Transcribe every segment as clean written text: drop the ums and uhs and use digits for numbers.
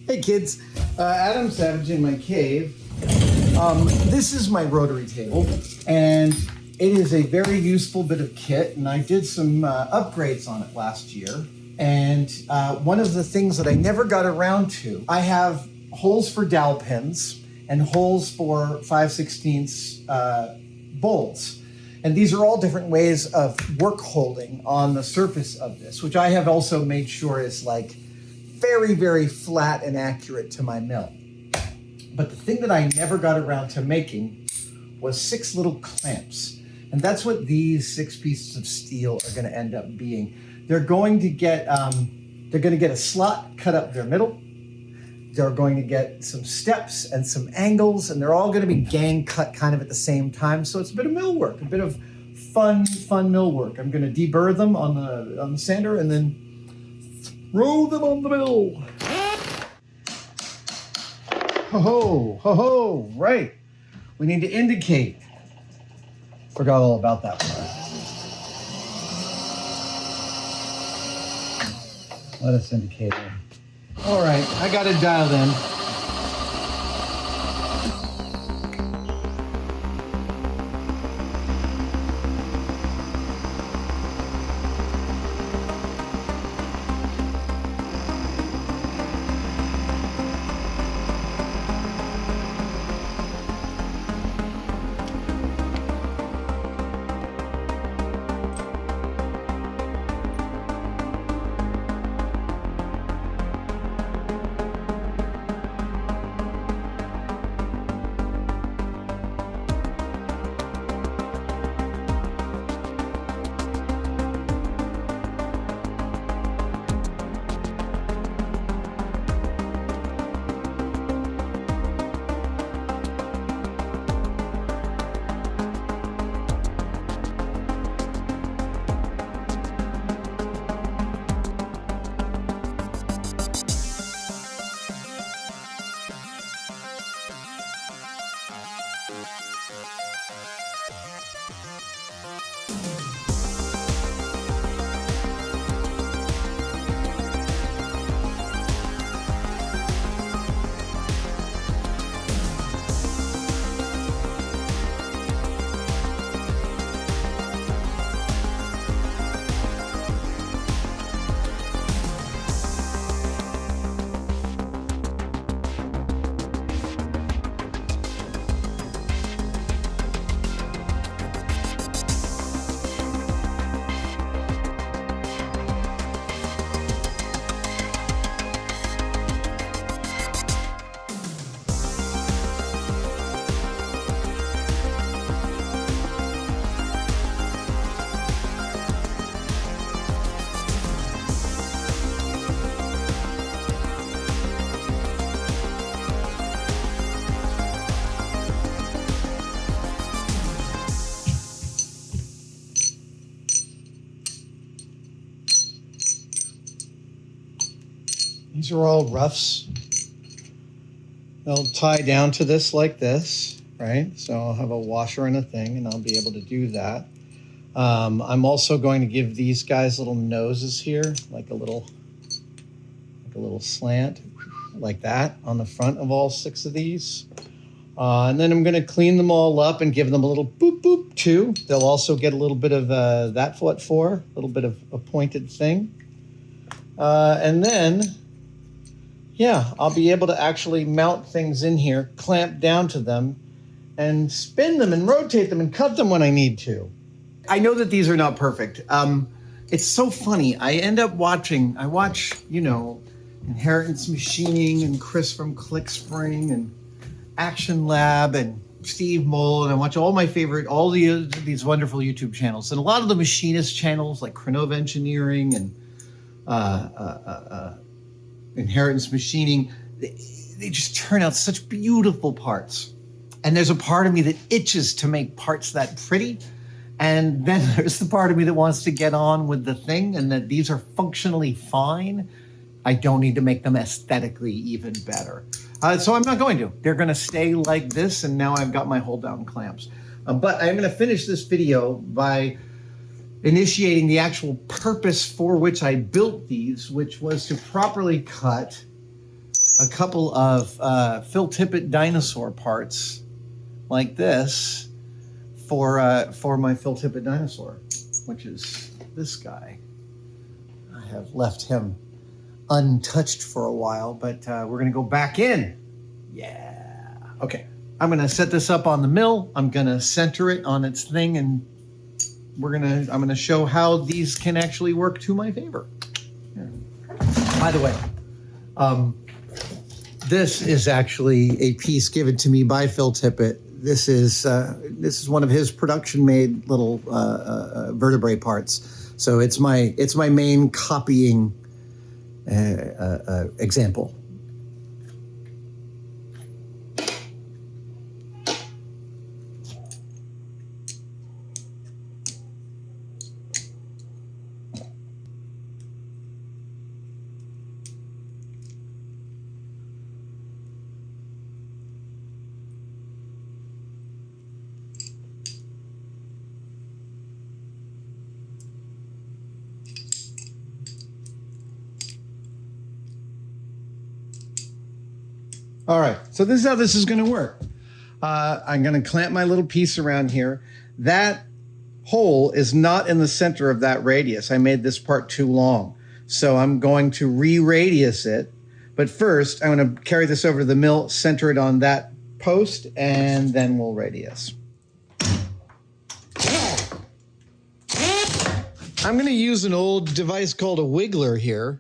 Hey kids, Adam Savage in my cave. This is my rotary table, and it is a very useful bit of kit, and I did some upgrades on it last year. And one of the things that I never got around to, I have holes for dowel pins and holes for 5/16 bolts. And these are all different ways of work holding on the surface of this, which I have also made sure is like very, very flat and accurate to my mill. But the thing that I never got around to making was 6 little clamps. And that's what these 6 pieces of steel are going to end up being. They're going to get a slot cut up their middle. They're going to get some steps and some angles, and they're all going to be gang cut kind of at the same time. So it's a bit of mill work, a bit of fun mill work. I'm going to deburr them on the sander and then throw them on the mill. Ho ho, right. We need to indicate. Forgot all about that part. Let us indicate it. All right, I got it dialed in. These are all roughs. They'll tie down to this like this, right? So I'll have a washer and a thing, and I'll be able to do that. I'm also going to give these guys little noses here, like a little slant, like that, on the front of all 6 of these. And then I'm going to clean them all up and give them a little boop boop too. They'll also get a little bit of that what for, a little bit of a pointed thing. And then, yeah, I'll be able to actually mount things in here, clamp down to them, and spin them and rotate them and cut them when I need to. I know that these are not perfect. It's so funny. I watch, you know, Inheritance Machining and Chris from ClickSpring and Action Lab and Steve Mole, and I watch all these wonderful YouTube channels. And a lot of the machinist channels like Crenova Engineering and Inheritance Machining, they just turn out such beautiful parts. And there's a part of me that itches to make parts that pretty. And then there's the part of me that wants to get on with the thing, and that these are functionally fine. I don't need to make them aesthetically even better. So I'm not going to. They're going to stay like this, and now I've got my hold down clamps. But I'm going to finish this video by initiating the actual purpose for which I built these, which was to properly cut a couple of Phil Tippett dinosaur parts like this for my Phil Tippett dinosaur, which is this guy. I have left him untouched for a while, but we're gonna go back in. Yeah. Okay. I'm gonna set this up on the mill. I'm gonna center it on its thing, and I'm gonna show how these can actually work to my favor. Here. By the way, this is actually a piece given to me by Phil Tippett. This is one of his production-made little vertebrae parts. So it's my main copying example. All right, so this is how this is going to work. I'm going to clamp my little piece around here. That hole is not in the center of that radius. I made this part too long. So I'm going to re-radius it. But first, I'm going to carry this over to the mill, center it on that post, and then we'll radius. I'm going to use an old device called a wiggler here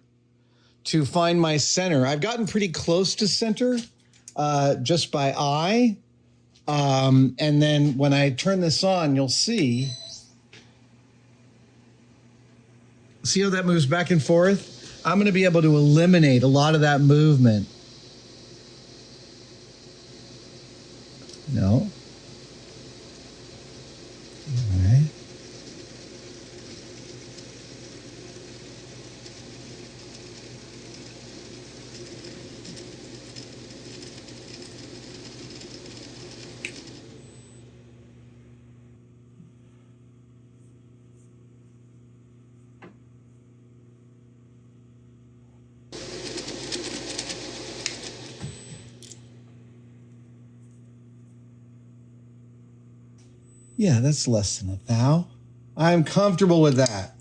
to find my center. I've gotten pretty close to center just by eye. And then when I turn this on, you'll see how that moves back and forth? I'm going to be able to eliminate a lot of that movement. No. All right. Yeah, that's less than a thou. I'm comfortable with that.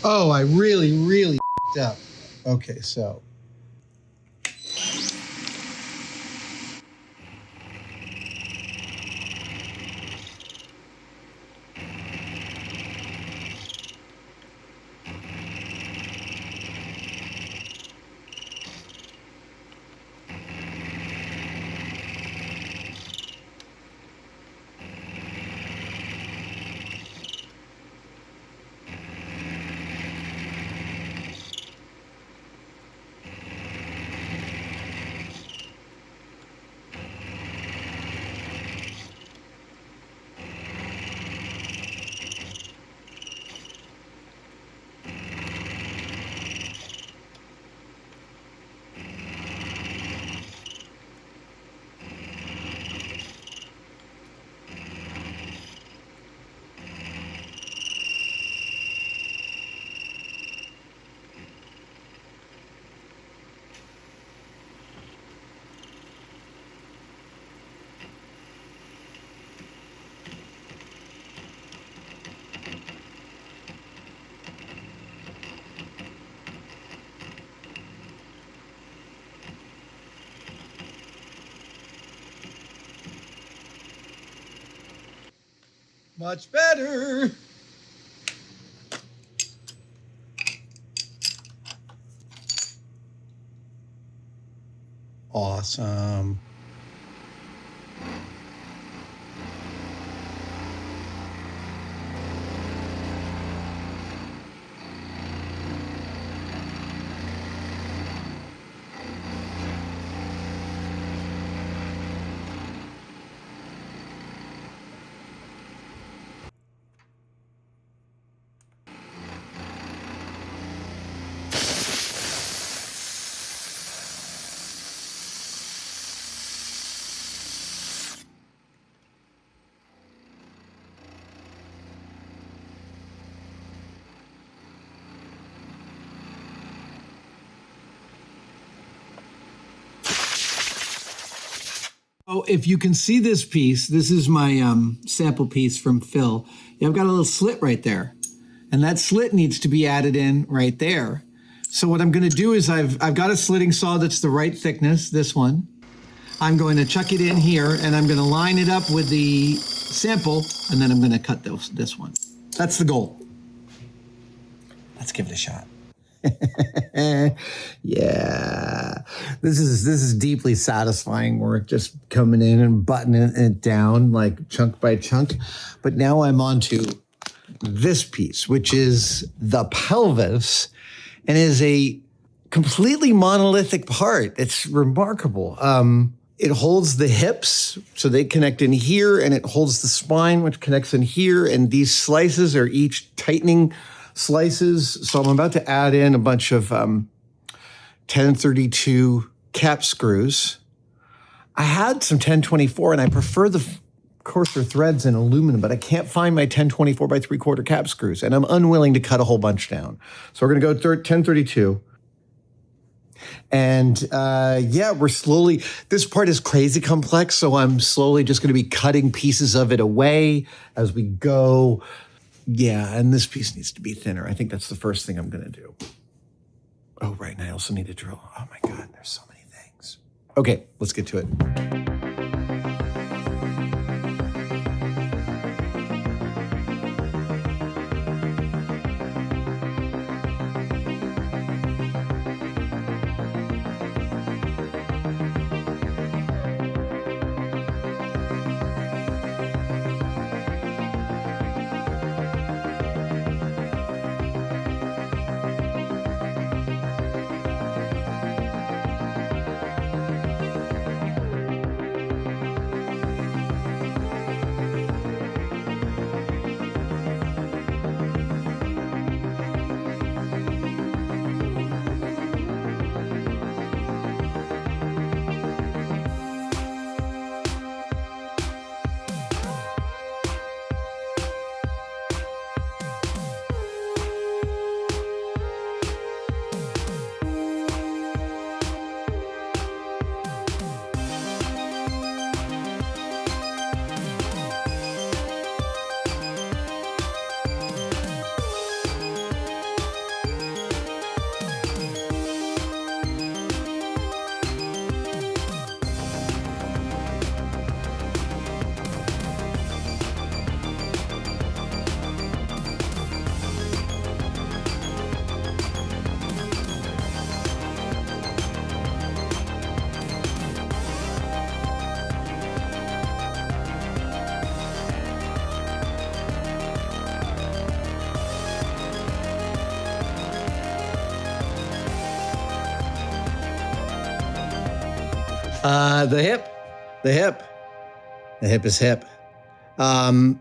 Oh, I really f***ed up. Okay, so. Much better. Awesome. Oh, if you can see this piece, this is my sample piece from Phil. Yeah, I've got a little slit right there. And that slit needs to be added in right there. So what I'm going to do is I've got a slitting saw that's the right thickness, this one. I'm going to chuck it in here, and I'm going to line it up with the sample, and then I'm going to cut this one. That's the goal. Let's give it a shot. Yeah, this is deeply satisfying work, just coming in and buttoning it down like chunk by chunk. But now I'm on to this piece, which is the pelvis, and is a completely monolithic part. It's remarkable. It holds the hips, so they connect in here, and it holds the spine, which connects in here, and these slices are each tightening slices. So I'm about to add in a bunch of 1032 cap screws. I had some 1024, and I prefer the coarser threads in aluminum, but I can't find my 1024 by 3/4 cap screws, and I'm unwilling to cut a whole bunch down. So we're going to go 1032. And yeah, we're slowly, this part is crazy complex, so I'm slowly just going to be cutting pieces of it away as we go. Yeah, and this piece needs to be thinner. I think that's the first thing I'm going to do. Oh, right, and I also need to drill. Oh my God, there's so many things. Okay, let's get to it. The hip is hip. The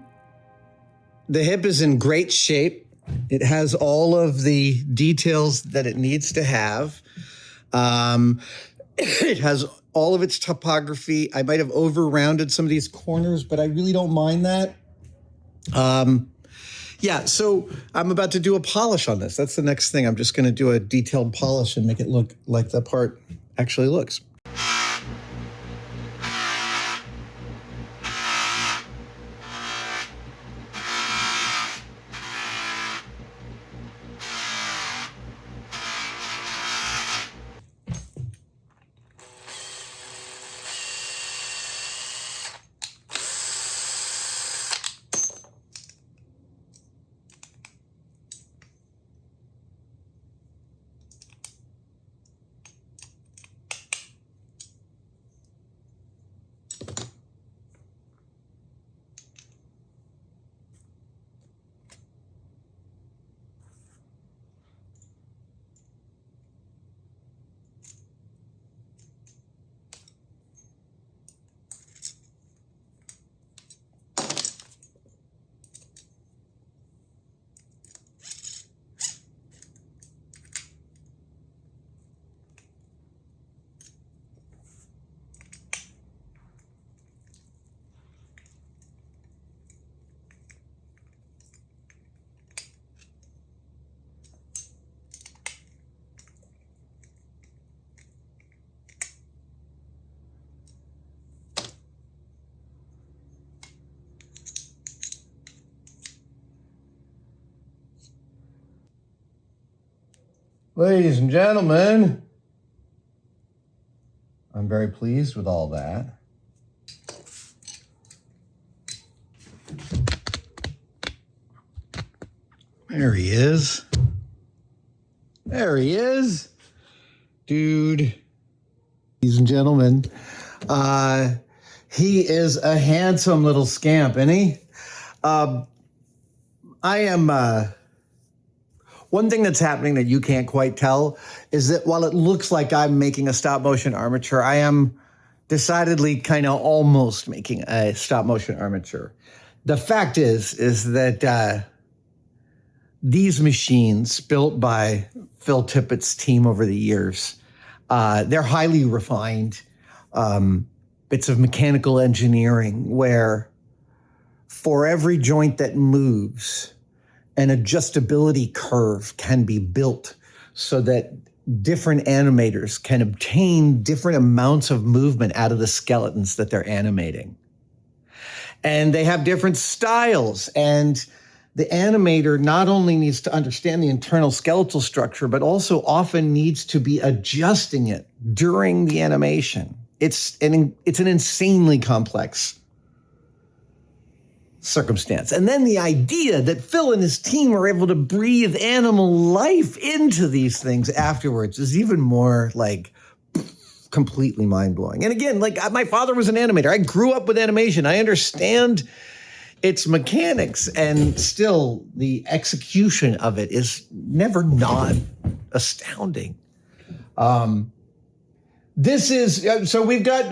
hip is in great shape. It has all of the details that it needs to have. It has all of its topography. I might have over-rounded some of these corners, but I really don't mind that. Yeah, so I'm about to do a polish on this. That's the next thing. I'm just going to do a detailed polish and make it look like the part actually looks. Ladies and gentlemen, I'm very pleased with all that. There he is. There he is. Dude. Ladies and gentlemen, he is a handsome little scamp, isn't he? One thing that's happening that you can't quite tell is that while it looks like I'm making a stop motion armature, I am decidedly kind of almost making a stop motion armature. The fact is that these machines built by Phil Tippett's team over the years, they're highly refined bits of mechanical engineering where for every joint that moves, an adjustability curve can be built so that different animators can obtain different amounts of movement out of the skeletons that they're animating. And they have different styles. And the animator not only needs to understand the internal skeletal structure, but also often needs to be adjusting it during the animation. It's an insanely complex circumstance. And then the idea that Phil and his team were able to breathe animal life into these things afterwards is even more like completely mind-blowing. And again, like my father was an animator. I grew up with animation. I understand its mechanics, and still the execution of it is never not astounding. This is so we've got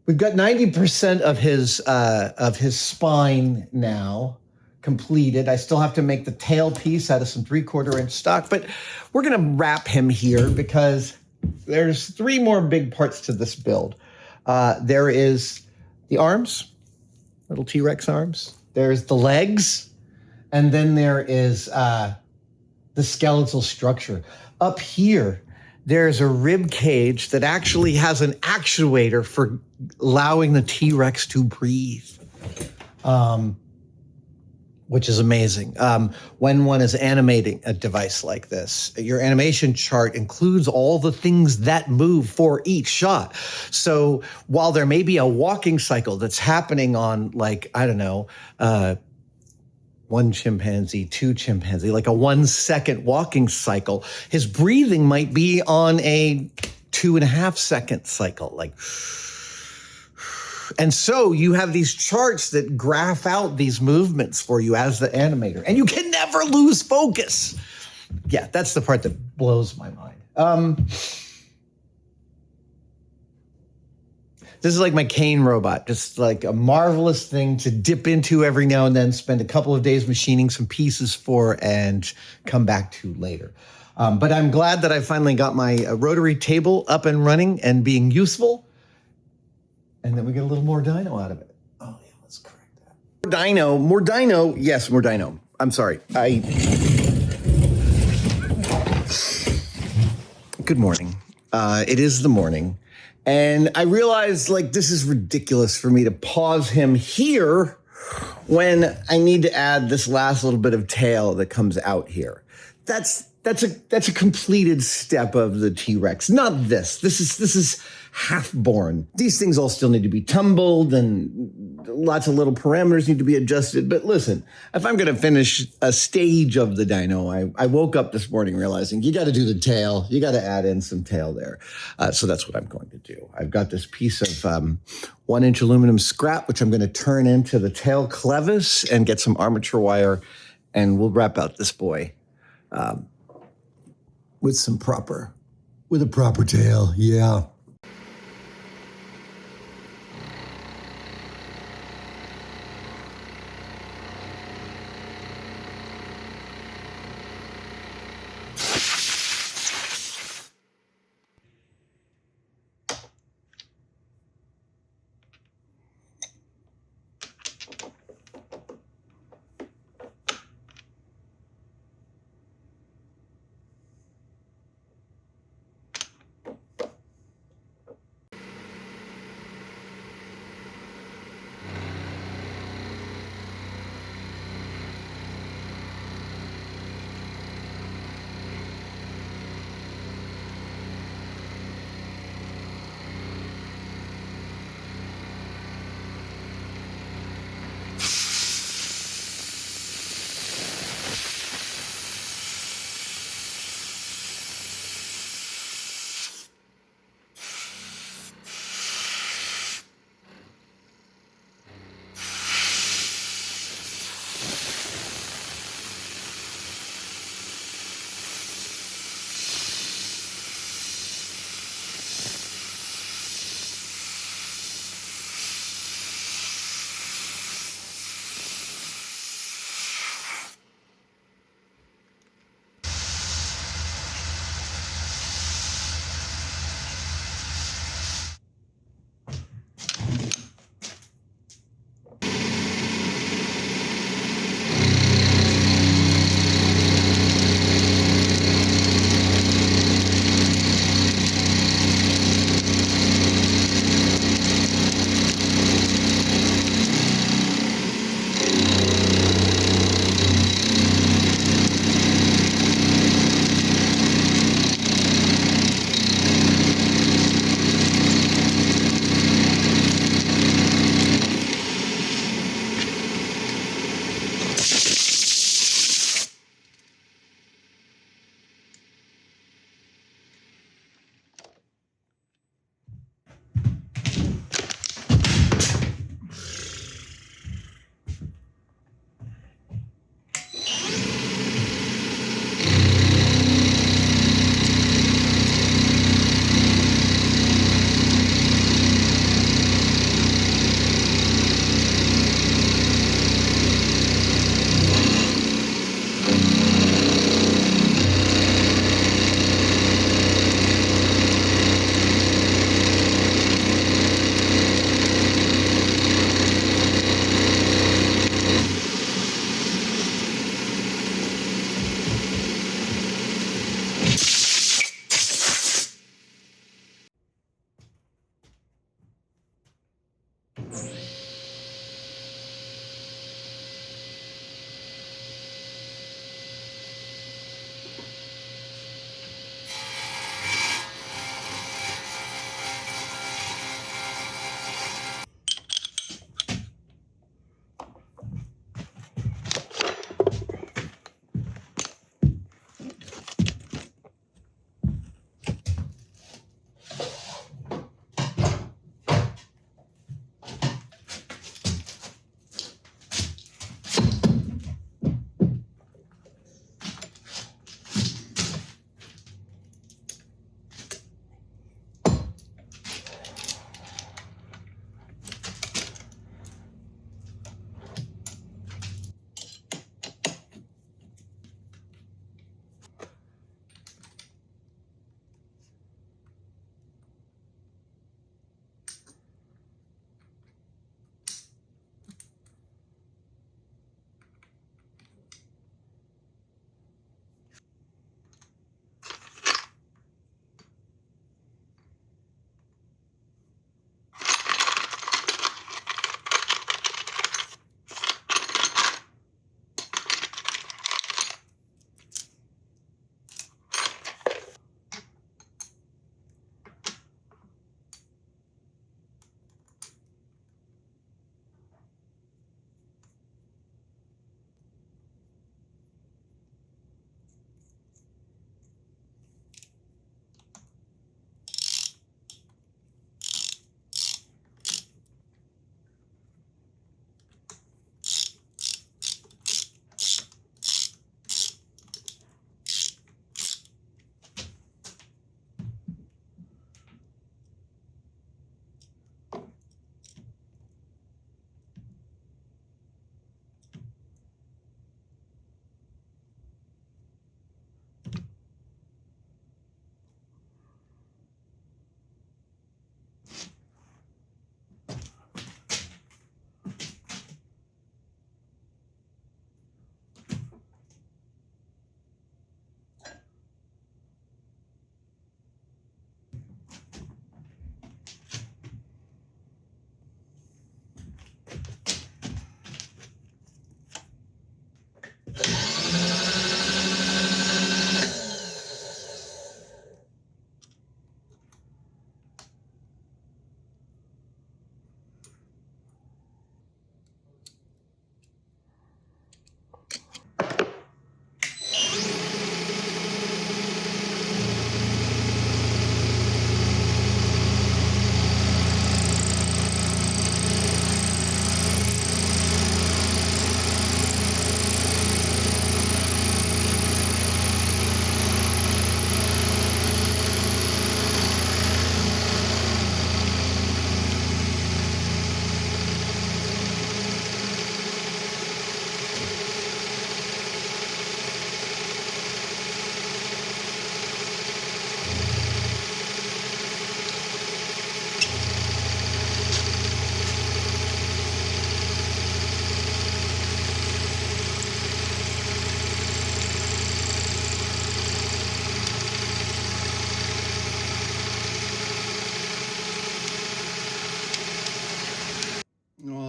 90% of his spine now completed. I still have to make the tail piece out of some 3/4 inch stock, but we're going to wrap him here because there's 3 more big parts to this build. There is the arms, little T-Rex arms. There's the legs, and then there is the skeletal structure. Up here, there's a rib cage that actually has an actuator for allowing the T-Rex to breathe, which is amazing. When one is animating a device like this, your animation chart includes all the things that move for each shot. So while there may be a walking cycle that's happening on, like, I don't know, 1 chimpanzee, 2 chimpanzee, like a 1 second walking cycle, his breathing might be on a 2.5 second cycle, like. And so you have these charts that graph out these movements for you as the animator, and you can never lose focus. Yeah, that's the part that blows my mind. This is like my cane robot, just like a marvelous thing to dip into every now and then, spend a couple of days machining some pieces for, and come back to later. But I'm glad that I finally got my rotary table up and running and being useful. And then we get a little more dino out of it. Oh, yeah, let's correct that. More dino. Yes, more dino. I'm sorry. Good morning. It is the morning. And I realized, like, this is ridiculous for me to pause him here when I need to add this last little bit of tail that comes out here. That's a completed step of the T-Rex. Not this. This is half-born. These things all still need to be tumbled, and lots of little parameters need to be adjusted. But listen, if I'm going to finish a stage of the dino, I woke up this morning realizing you got to do the tail. You got to add in some tail there. So that's what I'm going to do. I've got this piece of 1-inch aluminum scrap, which I'm going to turn into the tail clevis and get some armature wire, and we'll wrap out this boy with a proper tail. Yeah.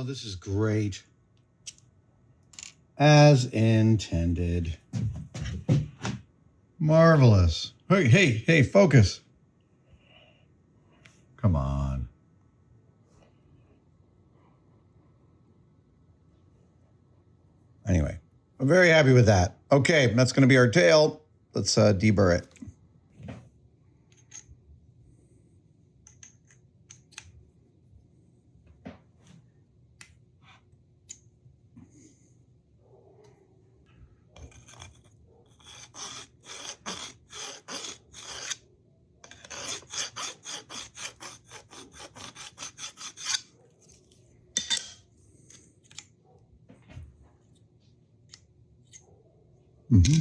this is great. As intended. Marvelous. Hey, focus. Come on. Anyway, I'm very happy with that. Okay, that's going to be our tail. Let's deburr it. Mm-hmm.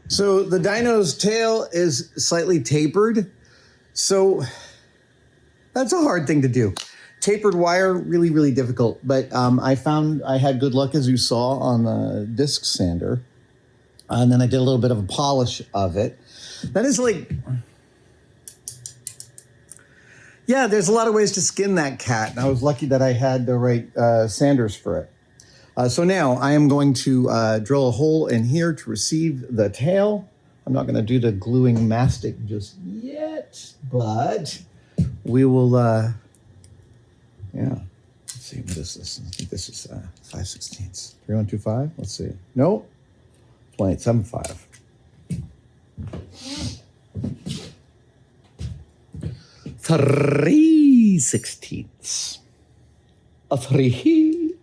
So the dino's tail is slightly tapered. So that's a hard thing to do. Tapered wire, really, really difficult. But I found I had good luck, as you saw, on the disc sander. And then I did a little bit of a polish of it. That is like, yeah, there's a lot of ways to skin that cat. And I was lucky that I had the right sanders for it. So now I am going to drill a hole in here to receive the tail. I'm not going to do the gluing mastic just yet, but we will, yeah. Let's see, what is this? I think this is 5/16. 3125, let's see. Nope, 0.75. Three sixteenths. A three.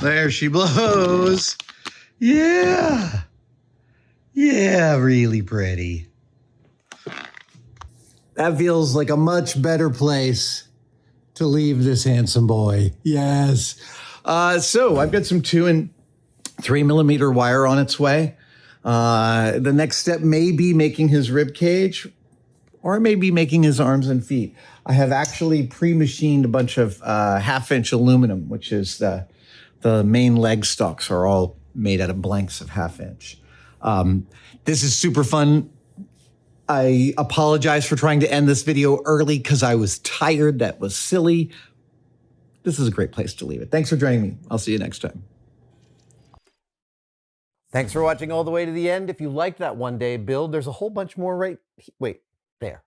There she blows. Yeah. Yeah, really pretty. That feels like a much better place to leave this handsome boy. Yes. So I've got some 2 and 3 millimeter wire on its way. The next step may be making his rib cage, or maybe making his arms and feet. I have actually pre-machined a bunch of 1/2-inch aluminum, which is the main leg stalks are all made out of blanks of 1/2-inch. This is super fun. I apologize for trying to end this video early because I was tired. That was silly. This is a great place to leave it. Thanks for joining me. I'll see you next time. Thanks for watching all the way to the end. If you liked that one-day build, there's a whole bunch more right... Wait, there.